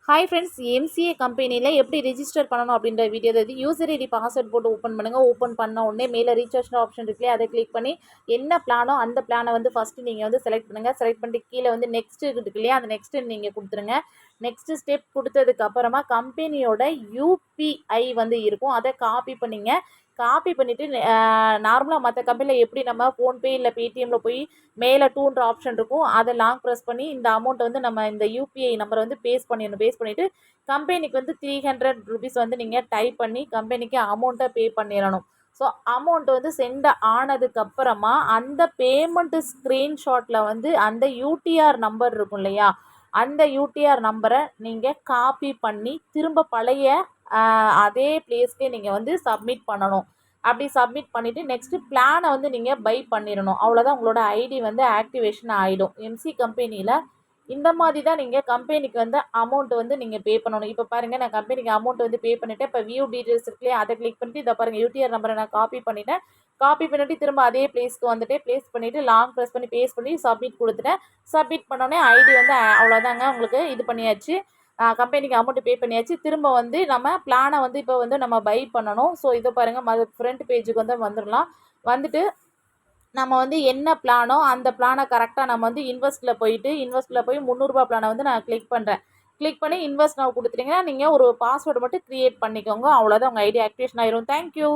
Hi friends, MCA கம்பெனியில் எப்படி register பண்ணணும் அப்படின்ற வீடியோ இது. யூசர் ஐடி பாஸ்வேர்ட் போட்டு ஓப்பன் பண்ணுங்கள். ஓப்பன் பண்ண உடனே மேலே ரீசார்ஜ் ஆப்ஷன் இருக்குல்லையே, அதை கிளிக் பண்ணி என்ன பிளானோ அந்த பிளானை வந்து ஃபஸ்ட்டு நீங்கள் வந்து செலக்ட் பண்ணுங்கள். செலக்ட் பண்ணிட்டு கீழே வந்து நெக்ஸ்ட் இருக்கு இல்லையா, அந்த நெக்ஸ்ட்டு நீங்கள் கொடுத்துருங்க. நெக்ஸ்ட் ஸ்டெப் கொடுத்ததுக்கு அப்புறமா கம்பெனியோட யூபிஐ வந்து இருக்கும், அதை காப்பி பண்ணிங்க. காப்பி பண்ணிவிட்டு நார்மலாக மற்ற கம்பெனியில் எப்படி நம்ம ஃபோன்பே இல்லை பேடிஎம்மில் போய் மேலே டூன்ற ஆப்ஷன் இருக்கும், அதை லாங் ப்ரெஸ் பண்ணி இந்த அமௌண்ட்டை வந்து நம்ம இந்த யூபிஐ நம்பரை வந்து பேஸ்ட் பண்ணிடணும். பேஸ்ட் பண்ணிவிட்டு கம்பெனிக்கு வந்து 300 ருபீஸ் வந்து நீங்கள் டைப் பண்ணி கம்பெனிக்கு அமௌண்ட்டை பே பண்ணிடணும். ஸோ அமௌண்ட் வந்து சென்ட் ஆனதுக்கப்புறமா அந்த பேமெண்ட்டு ஸ்க்ரீன்ஷாட்டில் வந்து அந்த யூடிஆர் நம்பர் இருக்கும் இல்லையா, அந்த யூடிஆர் நம்பரை நீங்கள் காப்பி பண்ணி திரும்ப பழைய அதே பிளேஸ்க்கே நீங்கள் வந்து சப்மிட் பண்ணணும். அப்படி சப்மிட் பண்ணிவிட்டு நெக்ஸ்ட்டு பிளானை வந்து நீங்கள் பை பண்ணிடணும். அவ்வளோதான், உங்களோட ஐடி வந்து ஆக்டிவேஷன் ஆகிடும். எம்சி கம்பெனியில் இந்த மாதிரி தான் நீங்கள் கம்பெனிக்கு வந்து அமௌண்ட் வந்து நீங்கள் பே பண்ணணும். இப்போ பாருங்கள், நான் கம்பெனிக்கு அமௌண்ட் வந்து பே பண்ணிவிட்டேன். இப்போ வியூ டீட்டெயில்ஸ் இருக்குல்லையே, அதை கிளிக் பண்ணிட்டு இதை பாருங்கள், யூடிஆர் நம்பரை நான் காப்பி பண்ணிட்டேன். காப்பி பண்ணிவிட்டு திரும்ப அதே பிளேஸ்க்கு வந்துட்டு பேஸ்ட் பண்ணிவிட்டு லாங் ப்ரெஸ் பண்ணி பேஸ்ட் பண்ணி சப்மிட் கொடுத்துட்டேன். சப்மிட் பண்ணோடனே ஐடி வந்து அவ்வளோதாங்க, உங்களுக்கு இது பண்ணியாச்சு. கம்பெனிக்கு அமௌண்ட்டு பே பண்ணியாச்சு. திரும்ப வந்து நம்ம பிளானை வந்து இப்போ வந்து நம்ம பை பண்ணணும். ஸோ இதை பாருங்கள், ஃப்ரண்ட் பேஜுக்கு வந்து வந்துடலாம். வந்துட்டு நம்ம வந்து என்ன பிளானோ அந்த பிளானை கரெக்டாக நம்ம வந்து இன்வெஸ்ட்டில் போய் ரூ. 300 பிளானை வந்து நான் கிளிக் பண்ணுறேன். கிளிக் பண்ணி இன்வெஸ்ட் நான் கொடுத்துட்டிங்கன்னா நீங்கள் ஒரு பாஸ்வேர்டு மட்டும் க்ரியேட் பண்ணிக்கோங்க. அவ்வளோதான், உங்கள் ஐடி ஆக்டிவேஷன் ஆயிரும். தேங்க்யூ.